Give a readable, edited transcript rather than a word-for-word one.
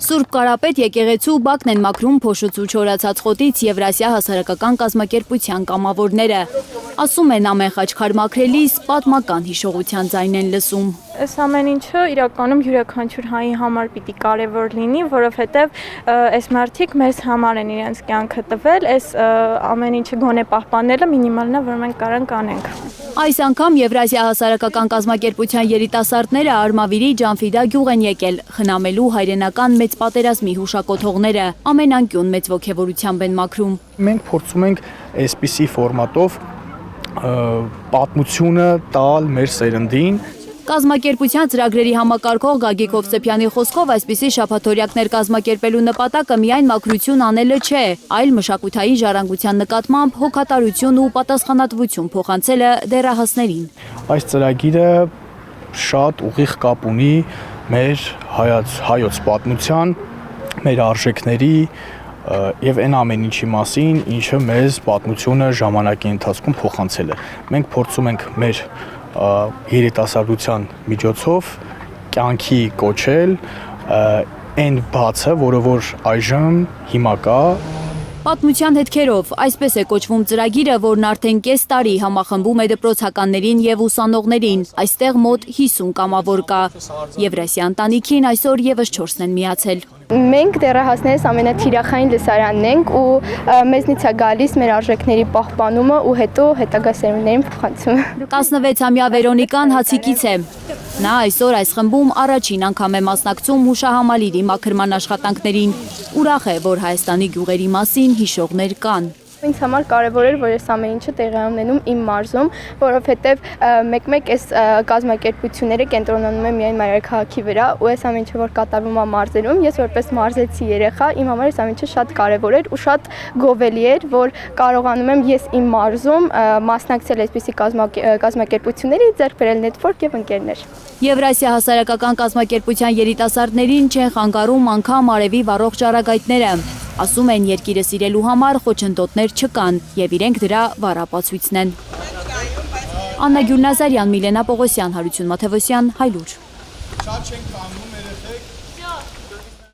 Սուրբ Կարապետ եկեղեցու բակն են մաքրում փոշուց ու չորացած խոտից Եվրասիա հասարակական կազմակերպության կամավորները։ Ասում են ամեն խաչքար մաքրելիս պատմական հիշողության ձայն են լսում։ Այս ամեն ինչը իրականում յուրաքանչյուր հայի համար պիտի կարևոր լինի, որովհետև այս մարդիկ մեզ համար են իրենց կյանքը տվել, այս ամեն ինչը գոնե պահպանելը մինիմալն է, որ մենք կարող անենք։ Այս անգամ Եվրասիա հասարակական կազմակերպության երիտասարդները Արմավիրի Ջանֆիդա գյուղ են եկել, խնամելու հայրենական մեծ պատերազմի հուշակոթողները, ամեն անկյուն մեծ ոգևորությամբ են մաքրում։ Մենք փորձում ենք այսպիսի ֆորմատով պատմությունը տալ մեր սերնդին։ Կազմակերպության ծրագրերի համակարգող Գագիկ Հովսեփյանի խոսքով այսպիսի շաբաթօրյակներ կազմակերպելու նպատակը միայն մաքրություն անելը չէ, այլ մշակութային ժառանգության նկատմամբ հոգատարություն ու պատասխանատվություն փոխանցելը դեռահասներին։ Այս ծրագիրը շատ ուղիղ կապ ունի մեր հայոց պատմության, մեր արժեքների եւ այն ամեն ինչի մասին, ինչը մեզ պատմությունը ժամանակի ընթացքում փոխանցել է։ Մենք փորձում ենք մեր երիտասարդության միջոցով կյանքի կոչել այն բացը, որը որ այժմ հիմա կա։ Պատմության հետքերով, այսպես է կոչվում ծրագիրը, որն արդեն կես տարի համախմբում է դպրոցականներին եւ ուսանողներին։ Այստեղ մոտ 50 կամավոր կա։ Եվրասիա ընտանիքին այսօր եւս 4-ն են միացել։ Մենք դեռահասներս ամենաթիրախային լսարանն ենք ու մեզնից է գալիս մեր արժեքների պահպանումը ու հետո հետագա սերունդներին փոխանցումը։ 16-ամյա Վերոնիկան հացիկից է։ Նա այսօր այս խմբում առաջին անգամ է մասնակցում հուշահամալիրի մաքրման աշխատանքներին։ Ուրախ է, որ Հայաստանի գյուղերի մասին հիշողներ կան։ Ինձ համար կարևոր էր, որ այս ամեն ինչը տեղի ունենում իմ մարզում, որովհետև մեկ-մեկ այս կազմակերպությունները կենտրոնանում են միայն մայրաքաղաքի վրա ու այս ամեն ինչը, որ կատարվում է մարզերում, ես որպես մարզեցի երեխա, իմ համար այս ամեն ինչը շատ կարևոր էր ու շատ գովելի էր, որ կարողանում եմ ես իմ մարզում մասնակցել այսպիսի կազմակերպությունների, ձեռք բերել նետվորք եւ ընկերներ։ Եվրասիա հասարակական կազմակերպության երիտասարդներին չեն խանգարում անգամ արևի վառող ճառագայթները։ Ասում են երկիրը սիրելու համար խոչընդոտներ չկան եւ իրենք դրա վառապացույցն են։ Աննա Գյուլնազարյան, Միլենա Պողոսյան, Հարություն Մաթևոսյան, Հայլուր։